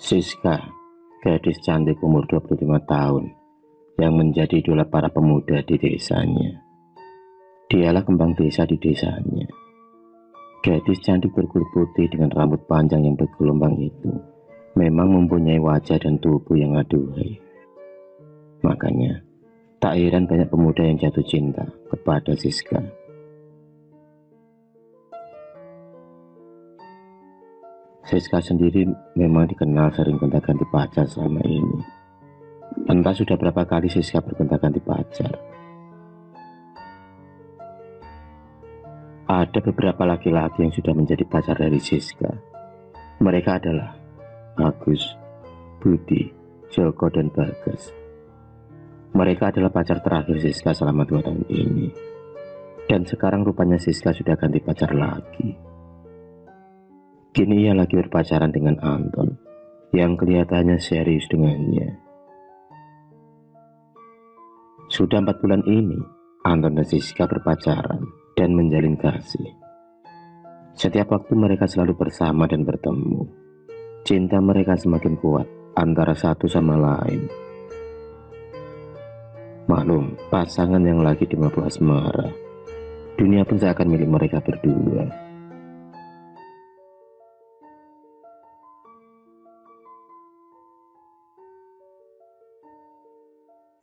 Siska, gadis cantik umur 25 tahun yang menjadi idola para pemuda di desanya. Dialah kembang desa di desanya. Gadis cantik berkulit putih dengan rambut panjang yang bergelombang itu memang mempunyai wajah dan tubuh yang aduhai. Makanya, tak heran banyak pemuda yang jatuh cinta kepada Siska. Siska sendiri memang dikenal sering gonta-ganti pacar selama ini. Entah sudah berapa kali Siska bergonta-ganti pacar. Ada beberapa laki-laki yang sudah menjadi pacar dari Siska. Mereka adalah Agus, Budi, Joko, dan Bagas. Mereka adalah pacar terakhir Siska selama 2 tahun ini. Dan sekarang rupanya Siska sudah ganti pacar lagi. Kini ia lagi berpacaran dengan Anton yang kelihatannya serius dengannya. Sudah 4 bulan ini, Anton dan Siska berpacaran dan menjalin kasih. Setiap waktu mereka selalu bersama dan bertemu. Cinta mereka semakin kuat antara satu sama lain. Maklum, pasangan yang lagi di mabuk asmara. Dunia pun seakan milik mereka berdua.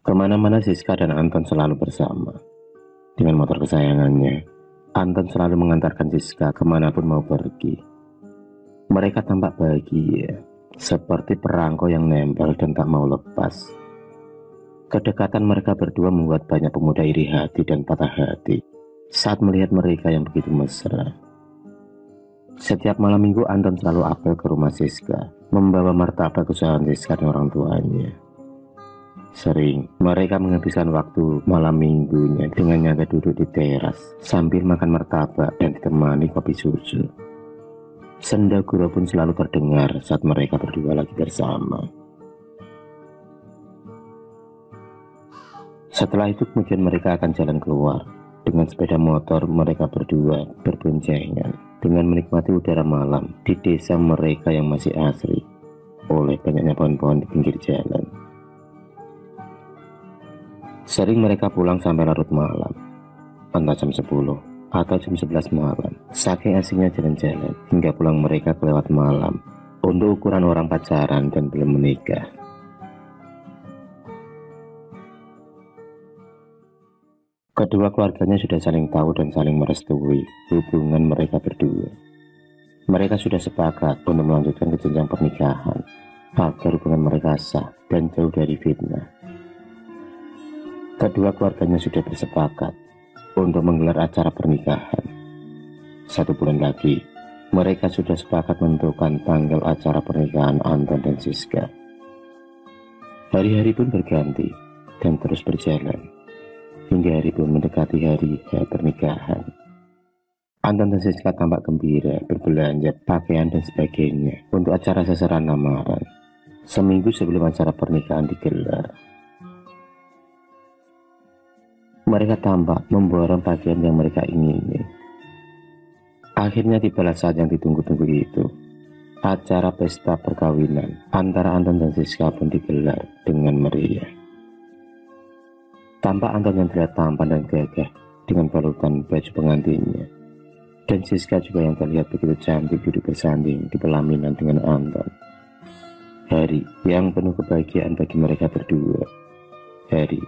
Kemana-mana Siska dan Anton selalu bersama. Dengan motor kesayangannya, Anton selalu mengantarkan Siska kemanapun mau pergi. Mereka tampak bahagia, seperti perangko yang nempel dan tak mau lepas. Kedekatan mereka berdua membuat banyak pemuda iri hati dan patah hati saat melihat mereka yang begitu mesra. Setiap malam minggu Anton selalu apel ke rumah Siska, membawa martabak kesukaan Siska dan orang tuanya. Sering mereka menghabiskan waktu malam minggunya dengan nyantai duduk di teras sambil makan martabak dan ditemani kopi susu. Senda gurau pun selalu terdengar saat mereka berdua lagi bersama. Setelah itu kemudian mereka akan jalan keluar. Dengan sepeda motor mereka berdua berboncengan dengan menikmati udara malam di desa mereka yang masih asri oleh banyaknya pohon-pohon di pinggir jalan. Sering mereka pulang sampai larut malam, entah jam 10 atau jam 11 malam. Saking asiknya jalan-jalan hingga pulang mereka kelewat malam untuk ukuran orang pacaran dan belum menikah. Kedua keluarganya sudah saling tahu dan saling merestui hubungan mereka berdua. Mereka sudah sepakat untuk melanjutkan ke jenjang pernikahan agar hubungan mereka sah dan jauh dari fitnah. Kedua keluarganya sudah bersepakat untuk menggelar acara pernikahan. 1 bulan lagi, mereka sudah sepakat menentukan tanggal acara pernikahan Anton dan Siska. Hari-hari pun berganti dan terus berjalan, hingga hari pun mendekati hari pernikahan. Anton dan Siska tampak gembira, berbelanja, pakaian dan sebagainya untuk acara sasaran lamaran. Seminggu sebelum acara pernikahan digelar, mereka tampak memborong pakaian yang mereka ingini. Akhirnya tibalah saat yang ditunggu-tunggu itu. Acara pesta perkawinan antara Anton dan Siska pun digelar dengan meriah. Tampak Anton yang terlihat tampan dan gagah dengan balutan baju pengantinnya, dan Siska juga yang terlihat begitu cantik duduk bersanding di pelaminan dengan Anton. Hari yang penuh kebahagiaan bagi mereka berdua. Hari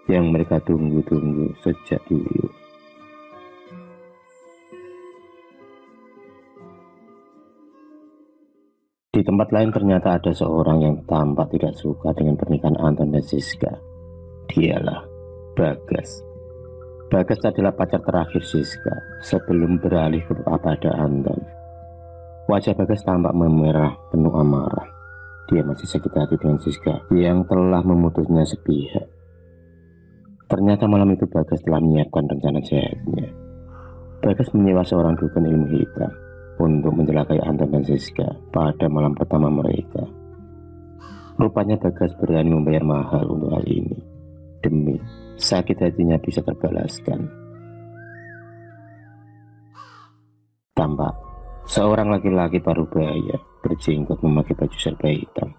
yang mereka tunggu-tunggu sejak dulu. Di tempat lain ternyata ada seorang yang tampak tidak suka dengan pernikahan Anton dan Siska. Dialah Bagas. Bagas adalah pacar terakhir Siska sebelum beralih kepada Anton. Wajah Bagas tampak memerah penuh amarah. Dia masih sakit hati dengan Siska yang telah memutusnya sepihak. Ternyata malam itu Bagas telah menyiapkan rencana jahatnya. Bagas menyewa seorang dukun ilmu hitam untuk mencelakai Anton dan Siska pada malam pertama mereka. Rupanya Bagas berani membayar mahal untuk hal ini, demi sakit hatinya bisa terbalaskan. Tampak Seorang laki-laki paruh baya berjenggot memakai baju serba hitam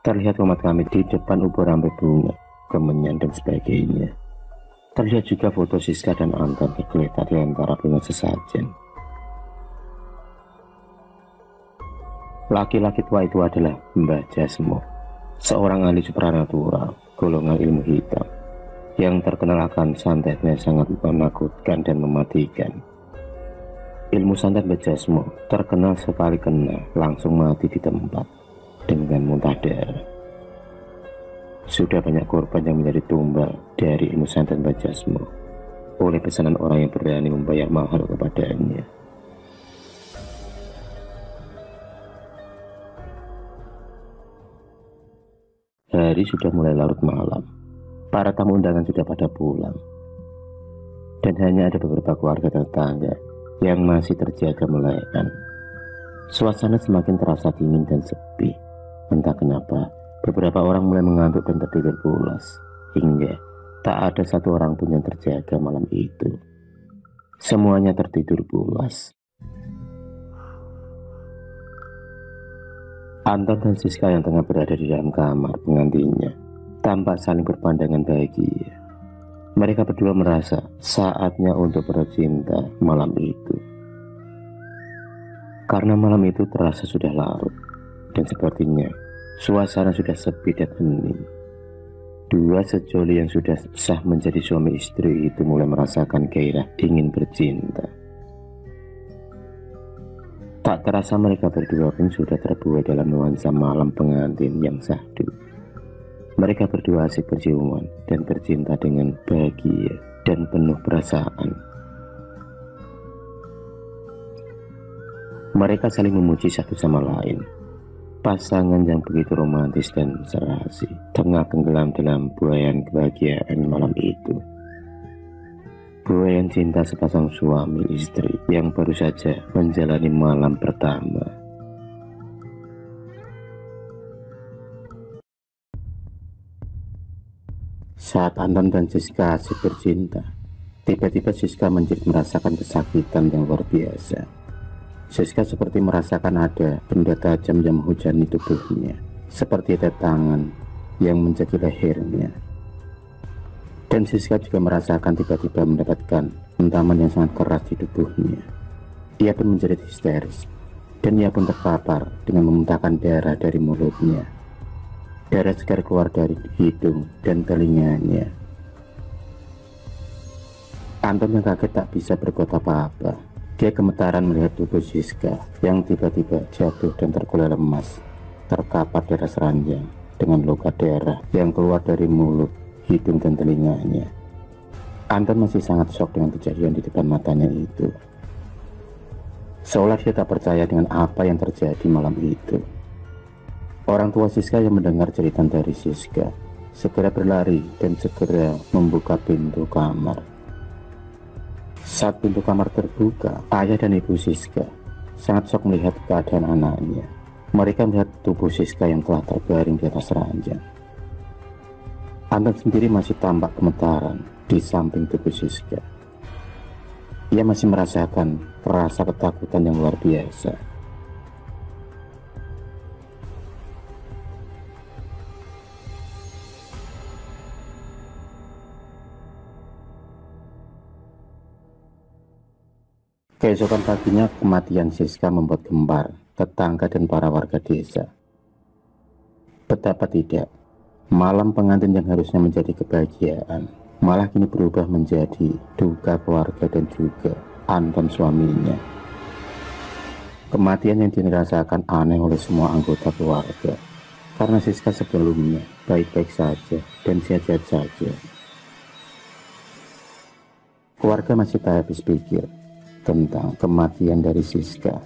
terlihat memat-amit di depan ubur rampai bunga, kemenyan dan sebagainya. Terlihat juga foto Siska dan Anton tergeletak di antara bunga sesajen. Laki-laki tua itu adalah Mbah Jasmo, seorang ahli supranatural golongan ilmu hitam yang terkenal akan santetnya sangat menakutkan dan mematikan. Ilmu santet Mbah Jasmo terkenal sekali kena langsung mati di tempat dengan muntah darah. Sudah banyak korban yang menjadi tumbal dari ilmu santet Mbah Jasmo oleh pesanan orang yang berani membayar mahal kepadanya. Hari sudah mulai larut malam. Para tamu undangan sudah pada pulang. Dan hanya ada beberapa keluarga tetangga yang masih terjaga melayan. Suasana semakin terasa dingin dan sepi. Entah kenapa, beberapa orang mulai mengantuk dan tertidur pulas. Hingga tak ada satu orang pun yang terjaga malam itu. Semuanya tertidur pulas. Anton dan Siska yang tengah berada di dalam kamar pengantinnya tampak saling berpandangan bahagia. Mereka berdua merasa saatnya untuk bercinta malam itu. Karena malam itu terasa sudah larut dan sepertinya suasana sudah sepi dan hening. Dua sejoli yang sudah sah menjadi suami istri itu mulai merasakan gairah ingin bercinta. Tak terasa mereka berdua pun sudah terbuai dalam nuansa malam pengantin yang syahdu. Mereka berdua asik berciuman dan bercinta dengan bahagia dan penuh perasaan. Mereka saling memuji satu sama lain. Pasangan yang begitu romantis dan serasi tengah tenggelam dalam buayan kebahagiaan malam itu. Buayan cinta sepasang suami istri yang baru saja menjalani malam pertama. Saat Anton dan Siska asik bercinta, tiba-tiba Siska menjadi merasakan kesakitan yang luar biasa. Siska seperti merasakan ada benda tajam yang menghujani tubuhnya, seperti ada tangan yang menjadi lehernya. Dan Siska juga merasakan tiba-tiba mendapatkan hentaman yang sangat keras di tubuhnya. Ia pun menjadi histeris, dan ia pun terkapar dengan memuntahkan darah dari mulutnya. Darah segar keluar dari hidung dan telinganya. Anton yang kaget tak bisa berbuat apa-apa. Dia gemetaran melihat tubuh Siska yang tiba-tiba jatuh dan terkulai lemas, terkapar darah seranjang dengan luka darah yang keluar dari mulut, hidung dan telinganya. Anton masih sangat shock dengan kejadian di depan matanya itu. Seolah dia tak percaya dengan apa yang terjadi malam itu. Orang tua Siska yang mendengar cerita dari Siska segera berlari dan segera membuka pintu kamar. Saat pintu kamar terbuka, ayah dan ibu Siska sangat shock melihat keadaan anaknya. Mereka melihat tubuh Siska yang telah terbaring di atas ranjang. Anton sendiri masih tampak gemetaran di samping tubuh Siska. Ia masih merasakan rasa ketakutan yang luar biasa. Keesokan paginya kematian Siska membuat gembar tetangga dan para warga desa. Betapa tidak, malam pengantin yang harusnya menjadi kebahagiaan malah kini berubah menjadi duka keluarga dan juga Anton suaminya. Kematian yang dirasakan aneh oleh semua anggota keluarga, karena Siska sebelumnya baik-baik saja dan sehat-sehat saja. Keluarga masih tak habis pikir tentang kematian dari Siska.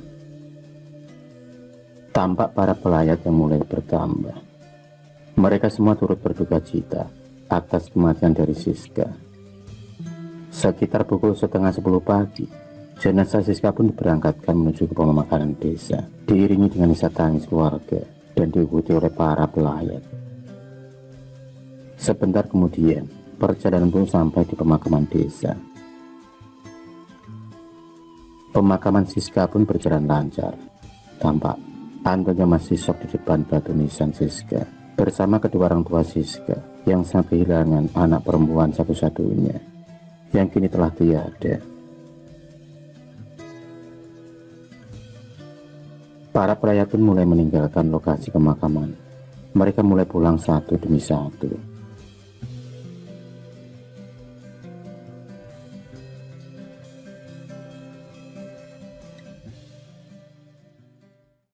Tampak para pelayat yang mulai bertambah. Mereka semua turut berduka cita atas kematian dari Siska. Sekitar pukul 9:30 pagi, jenazah Siska pun diberangkatkan menuju ke pemakaman desa, diiringi dengan isak tangis keluarga dan diikuti oleh para pelayat. Sebentar kemudian, perjalanan pun sampai di pemakaman desa. Pemakaman Siska pun berjalan lancar. Tampak Anton yang masih shock di depan batu nisan Siska bersama kedua orang tua Siska yang sangat kehilangan anak perempuan satu-satunya yang kini telah tiada. Para pelayat pun mulai meninggalkan lokasi pemakaman. Mereka mulai pulang satu demi satu.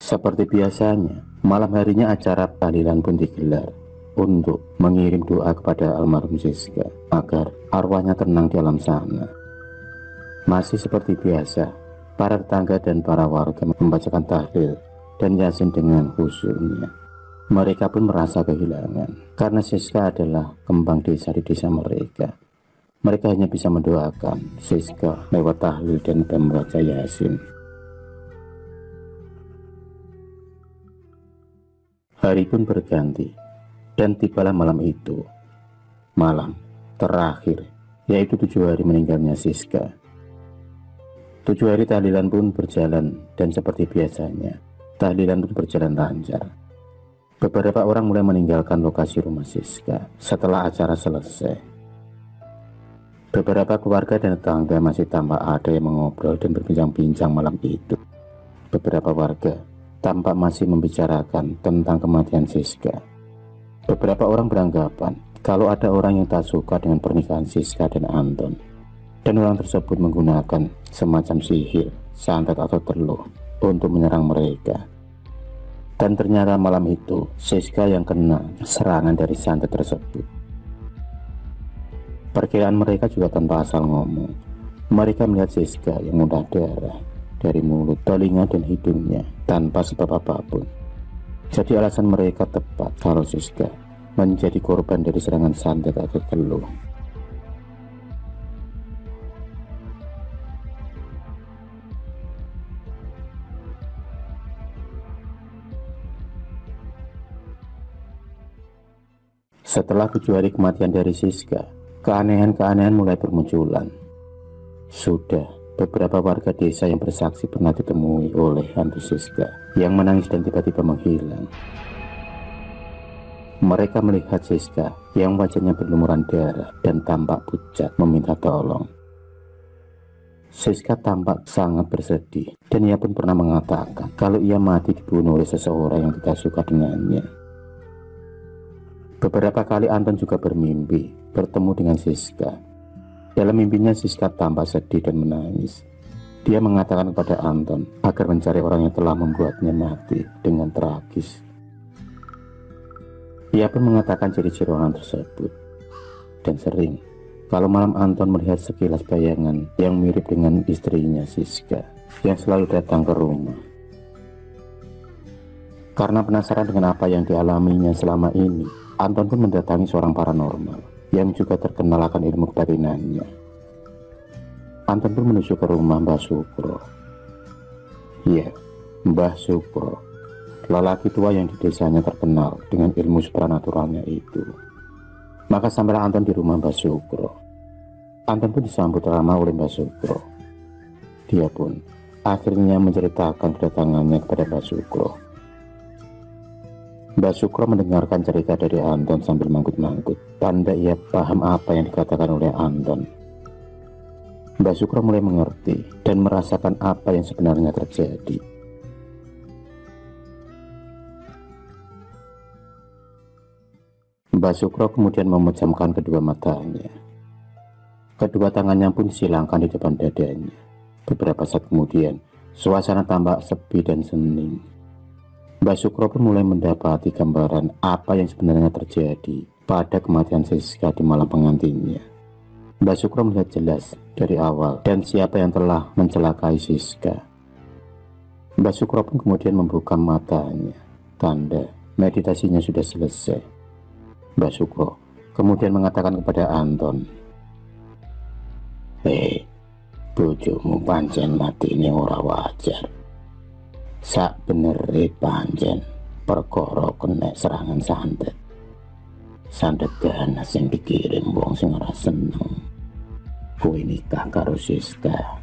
Seperti biasanya, malam harinya acara tahlilan pun digelar untuk mengirim doa kepada almarhum Siska agar arwahnya tenang di alam sana. Masih seperti biasa, para tetangga dan para warga membacakan tahlil dan yasin dengan khusyuknya. Mereka pun merasa kehilangan karena Siska adalah kembang desa di desa mereka. Mereka hanya bisa mendoakan Siska lewat tahlil dan membaca yasin. Hari pun berganti dan tibalah malam itu, malam terakhir, yaitu 7 hari meninggalnya Siska. 7 hari tahlilan pun berjalan dan seperti biasanya, tahlilan pun berjalan lancar. Beberapa orang mulai meninggalkan lokasi rumah Siska setelah acara selesai. Beberapa keluarga dan tetangga masih tampak ada yang mengobrol dan berbincang-bincang malam itu. Beberapa warga tampak masih membicarakan tentang kematian Siska. Beberapa orang beranggapan kalau ada orang yang tak suka dengan pernikahan Siska dan Anton, dan orang tersebut menggunakan semacam sihir, santet atau teluh untuk menyerang mereka. Dan ternyata malam itu Siska yang kena serangan dari santet tersebut. Perkiraan mereka juga tanpa asal ngomong. Mereka melihat Siska yang muntah darah dari mulut, telinga, dan hidungnya tanpa sebab apapun. Jadi alasan mereka tepat kalau Siska menjadi korban dari serangan santet atau teluh. Setelah 7 hari kematian dari Siska, keanehan-keanehan mulai bermunculan. Sudah beberapa warga desa yang bersaksi pernah ditemui oleh hantu Siska yang menangis dan tiba-tiba menghilang. Mereka melihat Siska yang wajahnya berlumuran darah dan tampak pucat meminta tolong. Siska tampak sangat bersedih dan ia pun pernah mengatakan kalau ia mati dibunuh oleh seseorang yang tidak suka dengannya. Beberapa kali Anton juga bermimpi bertemu dengan Siska. Dalam mimpinya Siska tampak sedih dan menangis. Dia mengatakan kepada Anton agar mencari orang yang telah membuatnya mati dengan tragis. Ia pun mengatakan ciri-ciri orang tersebut. Dan sering, kalau malam Anton melihat sekilas bayangan yang mirip dengan istrinya Siska yang selalu datang ke rumah. Karena penasaran dengan apa yang dialaminya selama ini, Anton pun mendatangi seorang paranormal yang juga terkenal akan ilmu kebatinannya. Anton pun menuju ke rumah Mbah Sukro. Ya, Mbah Sukro, lelaki tua yang di desanya terkenal dengan ilmu supranaturalnya itu. Maka sampailah Anton di rumah Mbah Sukro. Anton pun disambut ramah oleh Mbah Sukro. Dia pun akhirnya menceritakan kedatangannya kepada Mbah Sukro. Mbah Sukro mendengarkan cerita dari Anton sambil manggut-manggut, tanda ia paham apa yang dikatakan oleh Anton. Mbah Sukro mulai mengerti dan merasakan apa yang sebenarnya terjadi. Mbah Sukro kemudian memejamkan kedua matanya. Kedua tangannya pun silangkan di depan dadanya. Beberapa saat kemudian, suasana tampak sepi dan hening. Mbah Sukro pun mulai mendapati gambaran apa yang sebenarnya terjadi pada kematian Siska di malam pengantinnya. Mbah Sukro melihat jelas dari awal dan siapa yang telah mencelakai Siska. Mbah Sukro pun kemudian membuka matanya, tanda meditasinya sudah selesai. Mbah Sukro kemudian mengatakan kepada Anton, bojomu pancen mati ini ora wajar. Sak benere pancen perkara kena serangan santet. Santet ganas yang dikirim wong sing ora seneng. Kowe nikah karo Siska.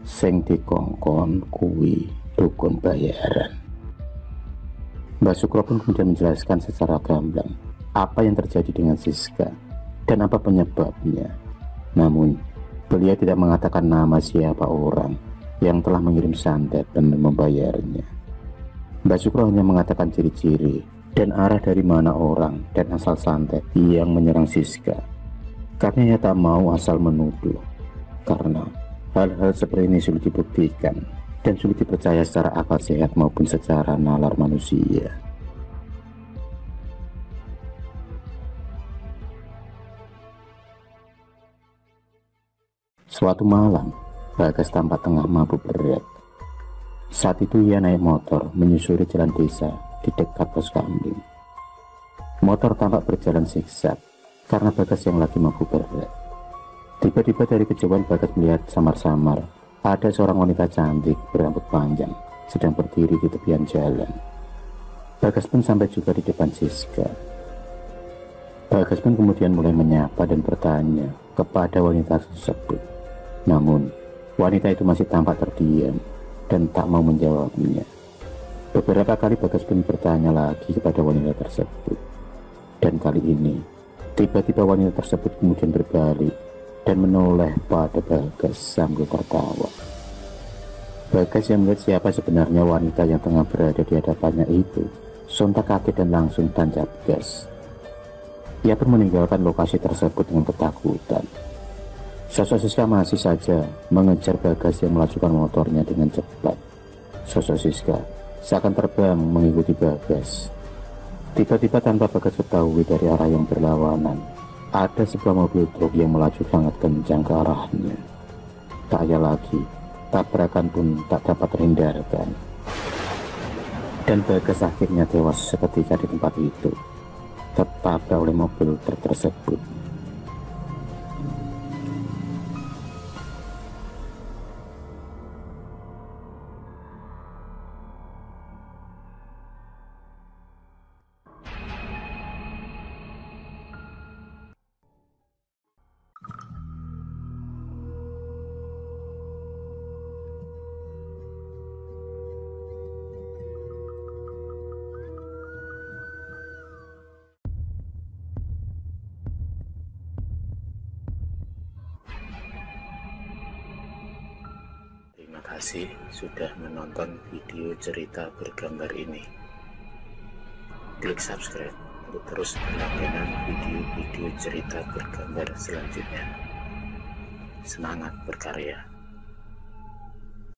Sing dikongkon kuwi dukun bayaran. Mbak Sukro pun kemudian menjelaskan secara gamblang apa yang terjadi dengan Siska dan apa penyebabnya. Namun, beliau tidak mengatakan nama siapa orang yang telah mengirim santet dan membayarnya. Mbak Sukro hanya mengatakan ciri-ciri dan arah dari mana orang dan asal santet yang menyerang Siska. Karena ia tak mau asal menuduh, karena hal-hal seperti ini sulit dibuktikan dan sulit dipercaya secara akal sehat maupun secara nalar manusia. Suatu malam, Bagas tampak tengah mabuk berat. Saat itu ia naik motor menyusuri jalan desa di dekat pos kambing. Motor tampak berjalan zigzag karena Bagas yang lagi mabuk berat. Tiba-tiba dari kejauhan Bagas melihat samar-samar ada seorang wanita cantik berambut panjang sedang berdiri di tepian jalan. Bagas pun sampai juga di depan Siska. Bagas pun kemudian mulai menyapa dan bertanya kepada wanita tersebut. Namun, wanita itu masih tampak terdiam dan tak mau menjawabnya. Beberapa kali Bagas pun bertanya lagi kepada wanita tersebut. Dan kali ini, tiba-tiba wanita tersebut kemudian berbalik dan menoleh pada Bagas sambil tertawa. Bagas yang melihat siapa sebenarnya wanita yang tengah berada di hadapannya itu, sontak kaget dan langsung tancap gas. Ia pun meninggalkan lokasi tersebut dengan ketakutan. Sosok Siska masih saja mengejar Bagas yang melajukan motornya dengan cepat. Sosok Siska seakan terbang mengikuti Bagas. Tiba-tiba tanpa Bagas ketahui dari arah yang berlawanan, ada sebuah mobil truk yang melaju sangat kencang ke arahnya. Tak ada lagi, tabrakan pun tak dapat terhindarkan. Dan Bagas akhirnya tewas seketika di tempat itu, tertabrak oleh mobil truk tersebut. Terima kasih sudah menonton video cerita bergambar ini. Klik subscribe untuk terus berlangganan video-video cerita bergambar selanjutnya. Semangat berkarya.